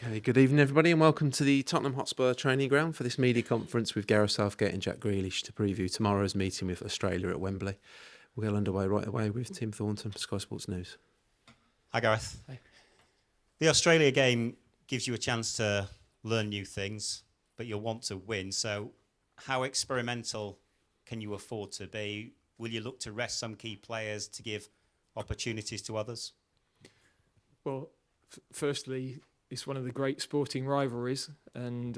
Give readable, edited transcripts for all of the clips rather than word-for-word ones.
Okay, good evening everybody and welcome to the Tottenham Hotspur training ground for this media conference with Gareth Southgate and Jack Grealish to preview tomorrow's meeting with Australia at Wembley. We'll get underway right away with Tim Thornton, Sky Sports News. Hi Gareth. Hi. The Australia game gives you a chance to learn new things, but you'll want to win. So how experimental can you afford to be? Will you look to rest some key players to give opportunities to others? Well, firstly, it's one of the great sporting rivalries, and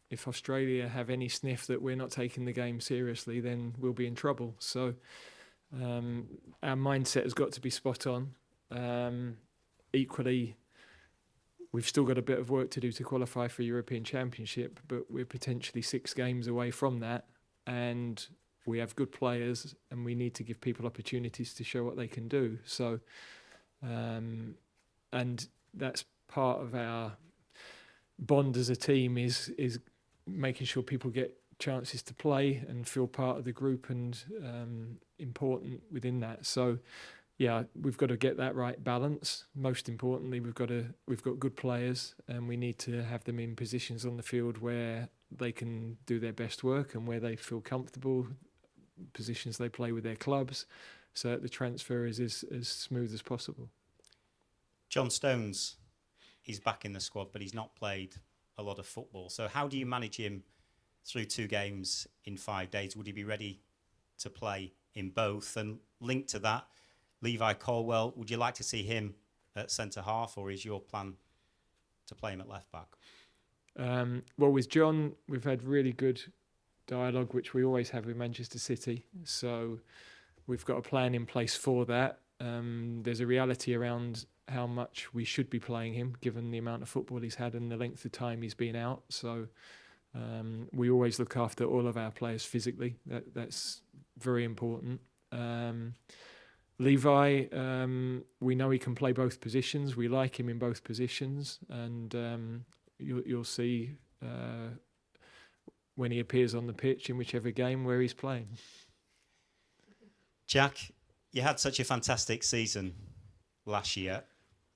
if Australia have any sniff that we're not taking the game seriously, then we'll be in trouble. So our mindset has got to be spot on. Equally, we've still got a bit of work to do to qualify for European Championship, but we're potentially 6 games away from that, and we have good players, and we need to give people opportunities to show what they can do. So, and that's part of our bond as a team is making sure people get chances to play and feel part of the group and important within that. So, yeah, we've got to get that right balance. Most importantly, we've got good players, and we need to have them in positions on the field where they can do their best work and where they feel comfortable, positions they play with their clubs, so that the transfer is as smooth as possible. John Stones, he's back in the squad, but he's not played a lot of football. So how do you manage him through 2 games in 5 days? Would he be ready to play in both? And linked to that, Levi Colwell, would you like to see him at centre-half, or is your plan to play him at left-back? Well, with John, we've had really good dialogue, which we always have with Manchester City. So we've got a plan in place for that. There's a reality around how much we should be playing him, given the amount of football he's had and the length of time he's been out. So we always look after all of our players physically. That's very important. Levi, we know he can play both positions. We like him in both positions, and you'll see when he appears on the pitch in whichever game where he's playing. Jack, you had such a fantastic season last year.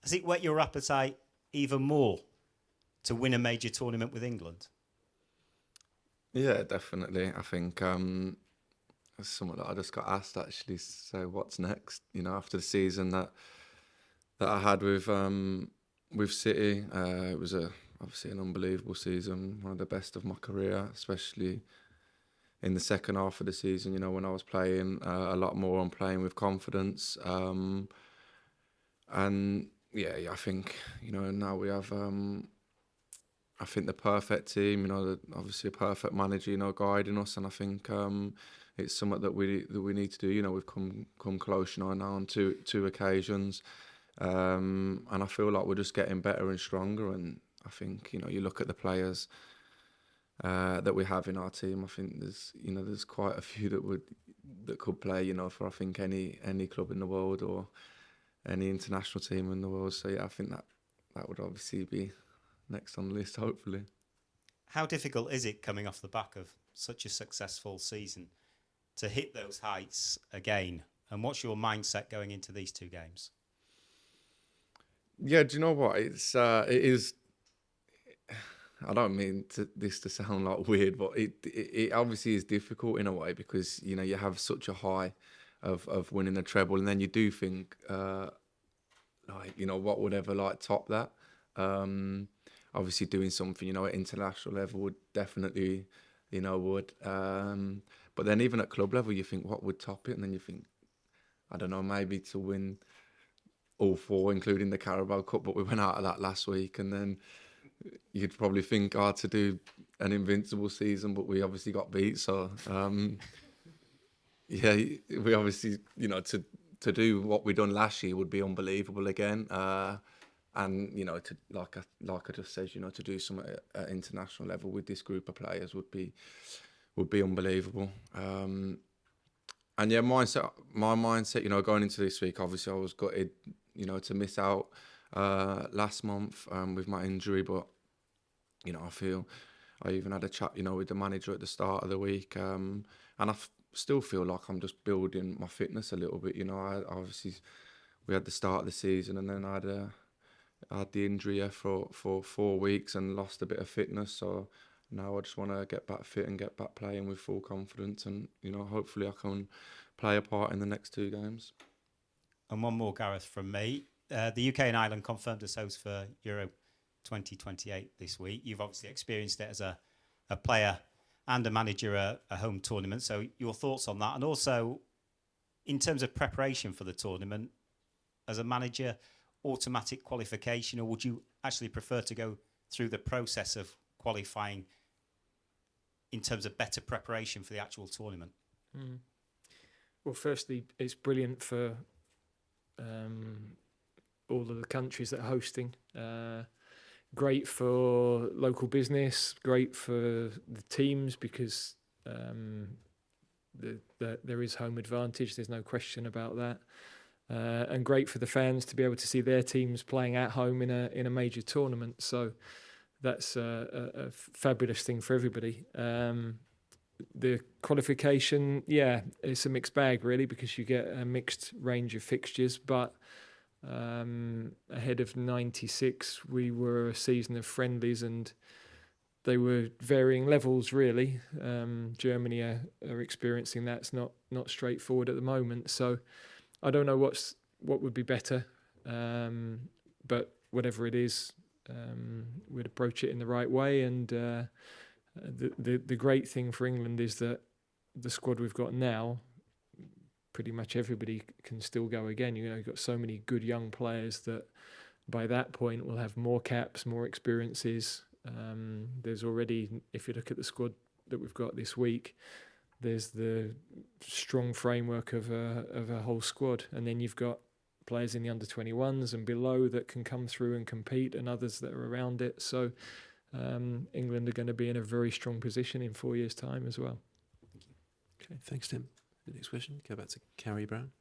Has it whet your appetite even more to win a major tournament with England? Yeah, definitely. I think it's something that I just got asked actually. So what's next? You know, after the season that I had with City, it was obviously an unbelievable season, one of the best of my career, especially in the second half of the season. You know, when I was playing a lot more and playing with confidence, and yeah, I think, you know, now we have, I think, the perfect team, you know, obviously a perfect manager, you know, guiding us, and I think it's something that we need to do. You know, we've come close, you know, now on two occasions, and I feel like we're just getting better and stronger. And I think, you know, you look at the players that we have in our team. I think there's quite a few that could play, you know, for I think any club in the world or any international team in the world. So yeah, I think that would obviously be next on the list, hopefully. How difficult is it coming off the back of such a successful season to hit those heights again? And what's your mindset going into these 2 games? Yeah, do you know what? It is. I don't mean this to sound like weird, but it obviously is difficult in a way, because, you know, you have such a high of winning a treble, and then you do think, like, you know, what would ever like top that? Obviously doing something, you know, at international level would definitely, you know, would. But then even at club level, you think, what would top it? And then you think, I don't know, maybe to win all 4, including the Carabao Cup, but we went out of that last week. And then you'd probably think, to do an invincible season, but we obviously got beat. So, yeah, we obviously, you know, to do what we done last year would be unbelievable again. And, you know, to like I just said, you know, to do something at international level with this group of players would be unbelievable. And yeah, my mindset, you know, going into this week, obviously I was gutted, you know, to miss out last month with my injury, but, you know, I feel I even had a chat, you know, with the manager at the start of the week, and I still feel like I'm just building my fitness a little bit. You know, obviously we had the start of the season, and then I had I had the injury for 4 weeks and lost a bit of fitness. So now I just want to get back fit and get back playing with full confidence, and hopefully I can play a part in the next 2 games. And one more, Gareth, from me. The UK and Ireland confirmed as hosts for Euro 2028 this week. You've obviously experienced it as a player and a manager at a home tournament. So your thoughts on that, and also in terms of preparation for the tournament, as a manager, automatic qualification, or would you actually prefer to go through the process of qualifying in terms of better preparation for the actual tournament? Well, firstly, it's brilliant for all of the countries that are hosting. Great for local business, great for the teams, because there is home advantage, there's no question about that. And great for the fans to be able to see their teams playing at home in a major tournament. So that's a fabulous thing for everybody. The qualification, it's a mixed bag really, because you get a mixed range of fixtures. But ahead of 96, we were a season of friendlies, and they were varying levels really. Germany are experiencing that. It's not straightforward at the moment. So I don't know what would be better, but whatever it is, we'd approach it in the right way. And the great thing for England is that the squad we've got now, pretty much everybody can still go again. You've got so many good young players that by that point we'll have more caps, more experiences. There's already, if you look at the squad that we've got this week, there's the strong framework of a whole squad, and then you've got players in the under-21s and below that can come through and compete, and others that are around it. So England are going to be in a very strong position in 4 years' time as well. Thank you. Okay, thanks, Tim. The next question, go back to Carrie Brown.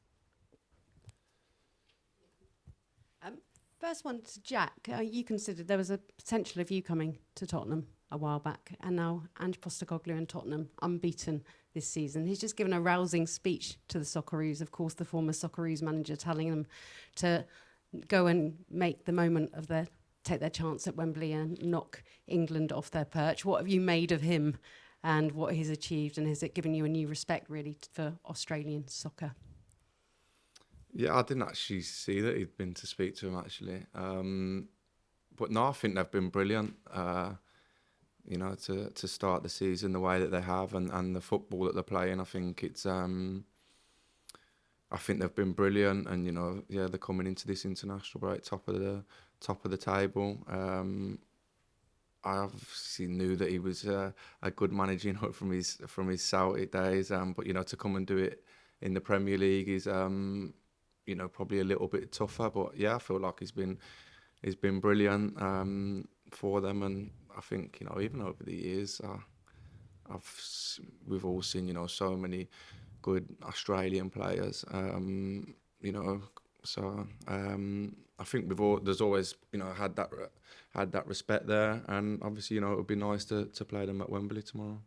First one to Jack. You considered there was a potential of you coming to Tottenham a while back, and now Ange Postecoglou and Tottenham unbeaten this season. He's just given a rousing speech to the Socceroos, of course, the former Socceroos manager, telling them to go and make the moment of take their chance at Wembley and knock England off their perch. What have you made of him and what he's achieved, and has it given you a new respect really for Australian soccer? Yeah, I didn't actually see that he'd been to speak to him actually, but no, I think they've been brilliant. To start the season the way that they have, and the football that they're playing, I think they've been brilliant. And they're coming into this international break top of the table. I obviously knew that he was a good manager, from his Celtic days. But to come and do it in the Premier League is probably a little bit tougher. But yeah, I feel like he's been brilliant for them. And I think even over the years, we've all seen so many good Australian players. So I think there's always had that respect there, and obviously it would be nice to play them at Wembley tomorrow.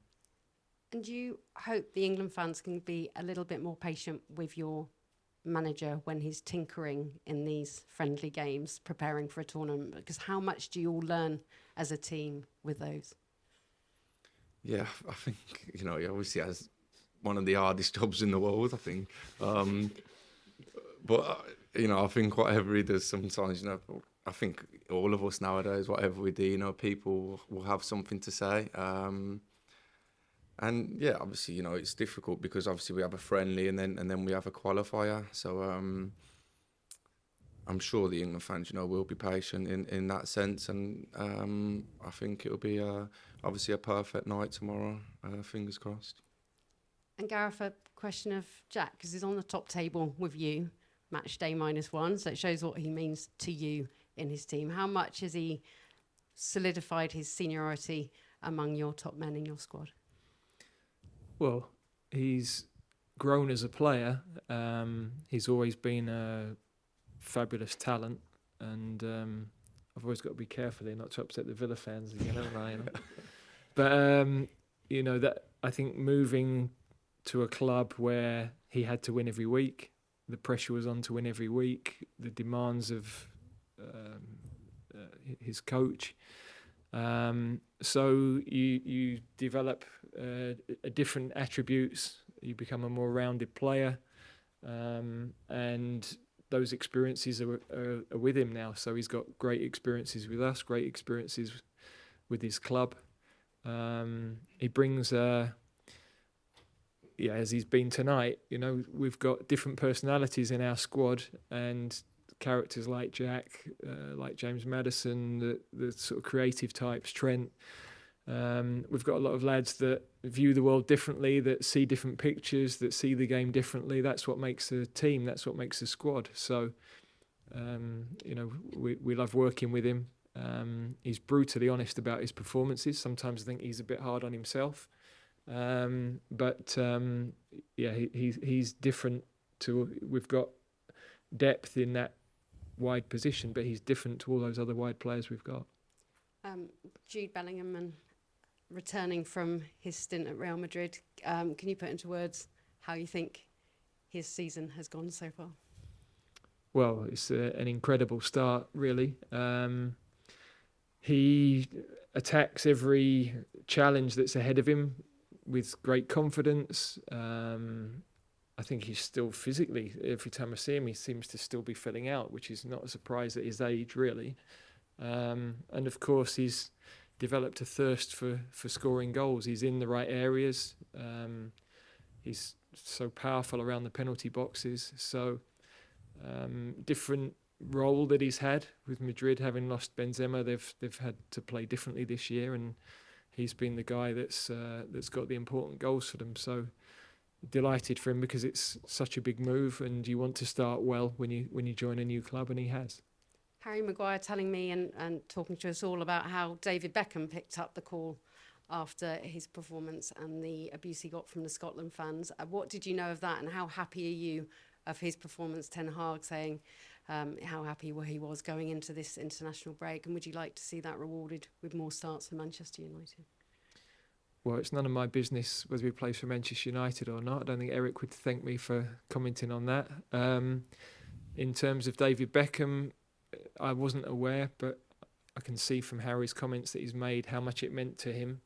And you hope the England fans can be a little bit more patient with your manager when he's tinkering in these friendly games, preparing for a tournament, because how much do you all learn as a team with those? Yeah, I think he obviously has one of the hardest jobs in the world, I think. But I think whatever he does sometimes, I think all of us nowadays, whatever we do, people will have something to say. And yeah, obviously, it's difficult because obviously we have a friendly and then we have a qualifier. So I'm sure the England fans, will be patient in that sense. And I think it'll be obviously a perfect night tomorrow. Fingers crossed. And Gareth, a question of Jack, because he's on the top table with you, match day -1. So it shows what he means to you in his team. How much has he solidified his seniority among your top men in your squad? Well, he's grown as a player. He's always been a fabulous talent, and I've always got to be careful here not to upset the Villa fans again, haven't I? But that I think moving to a club where he had to win every week, the pressure was on to win every week, the demands of his coach. So you develop different attributes. You become a more rounded player, and those experiences are with him now. So he's got great experiences with us, great experiences with his club. He brings, as he's been tonight, we've got different personalities in our squad, and characters like Jack, like James Maddison, the sort of creative types, Trent. We've got a lot of lads that view the world differently, that see different pictures, that see the game differently. That's what makes a team. That's what makes a squad. So, we love working with him. He's brutally honest about his performances. Sometimes I think he's a bit hard on himself. He's different to. We've got depth in that wide position, but he's different to all those other wide players we've got. Jude Bellingham, and returning from his stint at Real Madrid, can you put into words how you think his season has gone so far? Well, it's an incredible start, really. He attacks every challenge that's ahead of him with great confidence. I think he's still physically, every time I see him, he seems to still be filling out, which is not a surprise at his age, really. And of course, he's developed a thirst for scoring goals. He's in the right areas. He's so powerful around the penalty boxes. So different role that he's had with Madrid, having lost Benzema, they've had to play differently this year, and he's been the guy that's got the important goals for them. So delighted for him, because it's such a big move, and you want to start well when you join a new club, and he has. Harry Maguire telling me and talking to us all about how David Beckham picked up the call after his performance and the abuse he got from the Scotland fans. What did you know of that, and how happy are you of his performance? Ten Hag saying how happy he was going into this international break, and would you like to see that rewarded with more starts for Manchester United? Well, it's none of my business whether he plays for Manchester United or not. I don't think Erik would thank me for commenting on that. In terms of David Beckham, I wasn't aware, but I can see from Harry's comments that he's made how much it meant to him.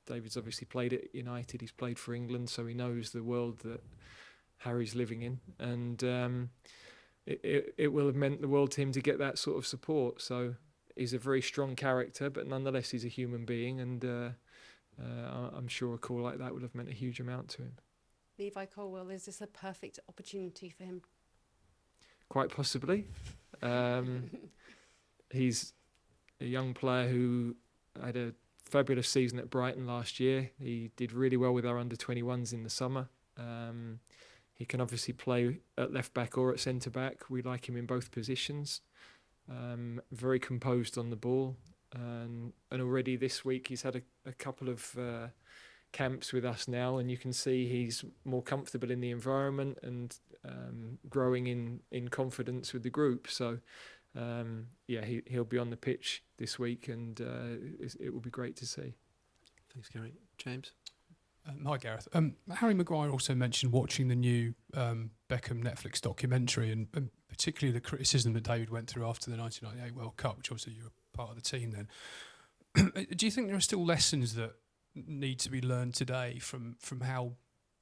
David's obviously played at United, he's played for England, so he knows the world that Harry's living in. And it will have meant the world to him to get that sort of support. So he's a very strong character, but nonetheless he's a human being, and I'm sure a call like that would have meant a huge amount to him. Levi Colwell, is this a perfect opportunity for him? Quite possibly. He's a young player who had a fabulous season at Brighton last year. He did really well with our under-21s in the summer. He can obviously play at left-back or at centre-back. We like him in both positions. Very composed on the ball. And already this week he's had a couple of camps with us now, and you can see he's more comfortable in the environment and growing in confidence with the group. So he'll be on the pitch this week, and it will be great to see. Thanks, Gary. James? Hi, Gareth. Harry Maguire also mentioned watching the new Beckham Netflix documentary, and particularly the criticism that David went through after the 1998 World Cup, which obviously you were part of the team then. Do you think there are still lessons that need to be learned today from how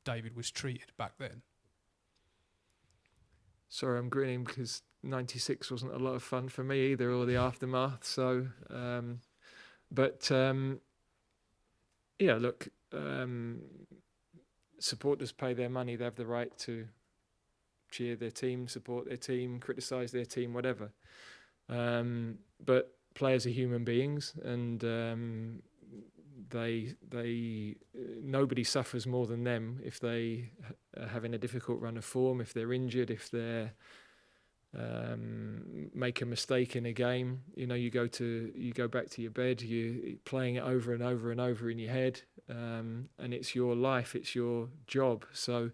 David was treated back then? Sorry, I'm grinning because 96 wasn't a lot of fun for me either, or the aftermath. So, look, supporters pay their money. They have the right to cheer their team, support their team, criticise their team, whatever. But players are human beings, and nobody suffers more than them if they are having a difficult run of form, if they're injured, if they're make a mistake in a game. You go back to your bed, you're playing it over and over and over in your head, and it's your life, it's your job. So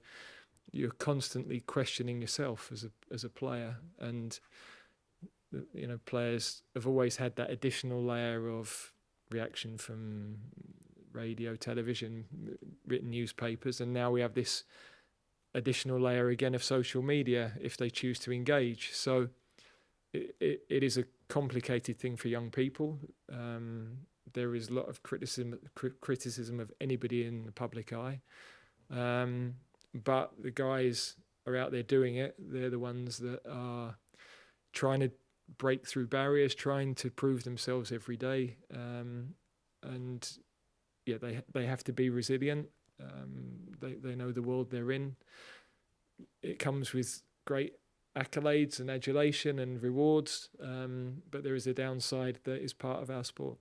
you're constantly questioning yourself as a player, and players have always had that additional layer of reaction from radio, television, written newspapers, and now we have this additional layer again of social media if they choose to engage. So it is a complicated thing for young people. There is a lot of criticism of anybody in the public eye, but the guys are out there doing it. They're the ones that are trying to break through barriers, trying to prove themselves every day, and yeah, they have to be resilient. They know the world they're in. It comes with great accolades and adulation and rewards, but there is a downside that is part of our sport.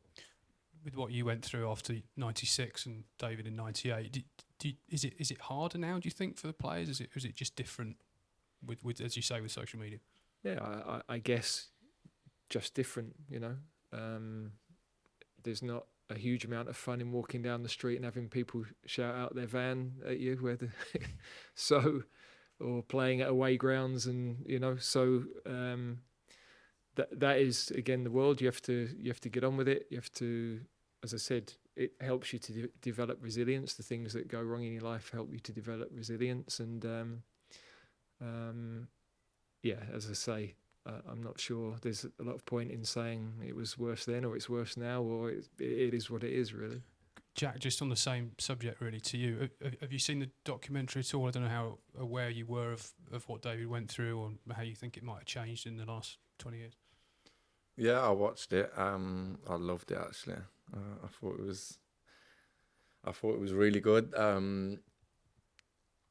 With what you went through after '96 and David in '98, is it harder now, do you think, for the players? Is it just different with as you say, with social media? Yeah, I guess just different, you know. There's not a huge amount of fun in walking down the street and having people shout out their van at you, or playing at away grounds, and you know, so that is again the world. You have to get on with it. You have to, as I said, it helps you to develop resilience. The things that go wrong in your life help you to develop resilience, and yeah, as I say, I'm not sure there's a lot of point in saying it was worse then or it's worse now, or it is what it is, really. Jack, just on the same subject really to you, have you seen the documentary at all? I don't know how aware you were of what David went through, or how you think it might have changed in the last 20 years. Yeah, I watched it. I loved it actually. I thought it was really good. I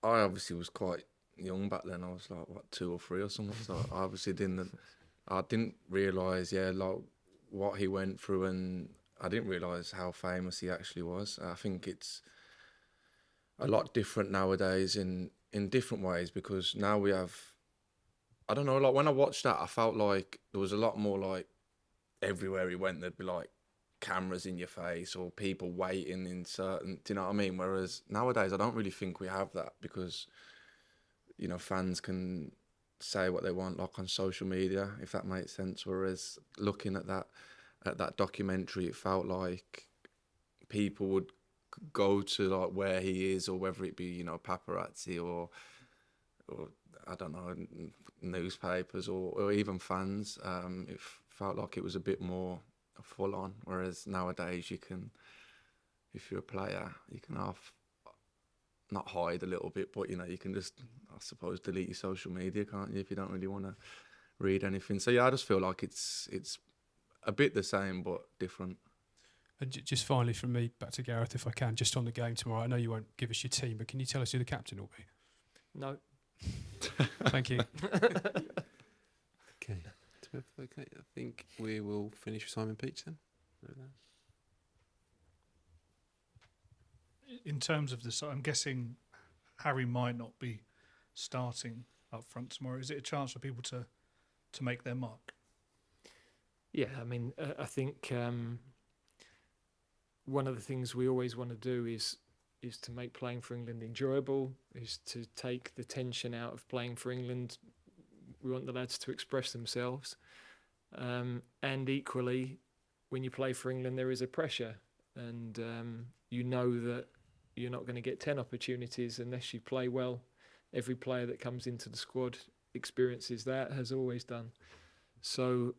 obviously was quite young back then. I was like 2 or 3 or something. So I obviously didn't realise like what he went through, and I didn't realise how famous he actually was. I think it's a lot different nowadays in different ways, because now we have, I don't know, like when I watched that, I felt like there was a lot more, like everywhere he went there'd be like cameras in your face or people waiting in certain, do you know what I mean? Whereas nowadays I don't really think we have that, because, you know, fans can say what they want, like on social media, if that makes sense. Whereas looking at that documentary, it felt like people would go to like where he is, or whether it be, you know, paparazzi or I don't know, newspapers or even fans. It felt like it was a bit more full on. Whereas nowadays you can, if you're a player, you can not hide a little bit, but you know, you can just, I suppose, delete your social media, can't you, if you don't really want to read anything. So yeah, I just feel like it's a bit the same but different. And just finally from me, back to Gareth, if I can, just on the game tomorrow. I know you won't give us your team, but can you tell us who the captain will be? No. Thank you. Okay. Okay, I think we will finish with Simon Peach then. In terms of this, I'm guessing Harry might not be starting up front tomorrow. Is it a chance for people to make their mark? Yeah, I mean, I think one of the things we always want to do is to make playing for England enjoyable, is to take the tension out of playing for England. We want the lads to express themselves. And equally, when you play for England, there is a pressure. And you know that you're not going to get 10 opportunities unless you play well. Every player that comes into the squad experiences that, has always done. So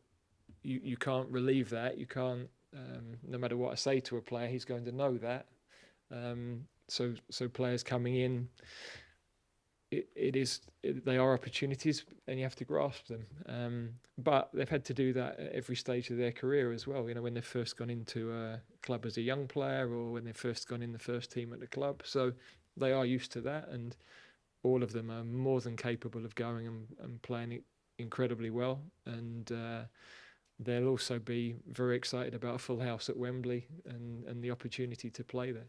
you can't relieve that. You can't, no matter what I say to a player, he's going to know that. So players coming in, they are opportunities, and you have to grasp them. But they've had to do that at every stage of their career as well. You know, when they've first gone into a club as a young player, or when they've first gone in the first team at the club. So they are used to that, and all of them are more than capable of going and playing it incredibly well. And they'll also be very excited about a full house at Wembley and the opportunity to play there.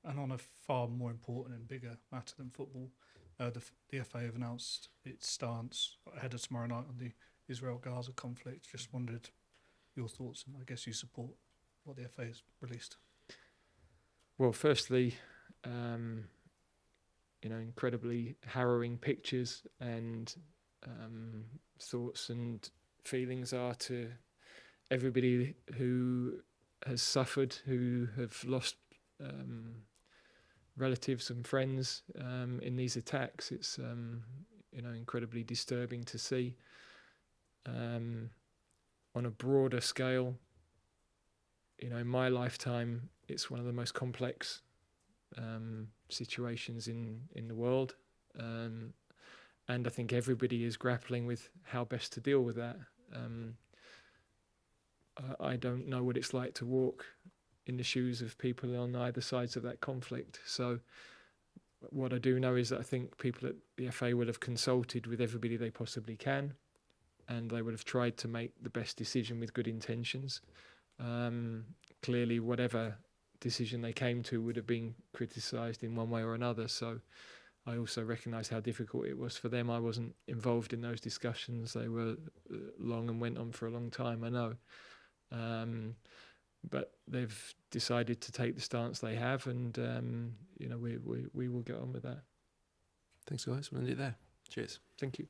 And on a far more important and bigger matter than football, the FA have announced its stance ahead of tomorrow night on the Israel-Gaza conflict. Just wondered your thoughts, and I guess you support what the FA has released. Well, firstly, incredibly harrowing pictures, and thoughts and feelings are to everybody who has suffered, who have lost relatives and friends in these attacks. It's incredibly disturbing to see. On a broader scale, in my lifetime, it's one of the most complex situations in the world. And I think everybody is grappling with how best to deal with that. I don't know what it's like to walk in the shoes of people on either sides of that conflict. So what I do know is that I think people at the FA will have consulted with everybody they possibly can, and they would have tried to make the best decision with good intentions. Clearly, whatever decision they came to would have been criticised in one way or another. So I also recognise how difficult it was for them. I wasn't involved in those discussions. They were long and went on for a long time, I know. But they've decided to take the stance they have, and we will get on with that. Thanks, guys. We'll end it there. Cheers. Thank you.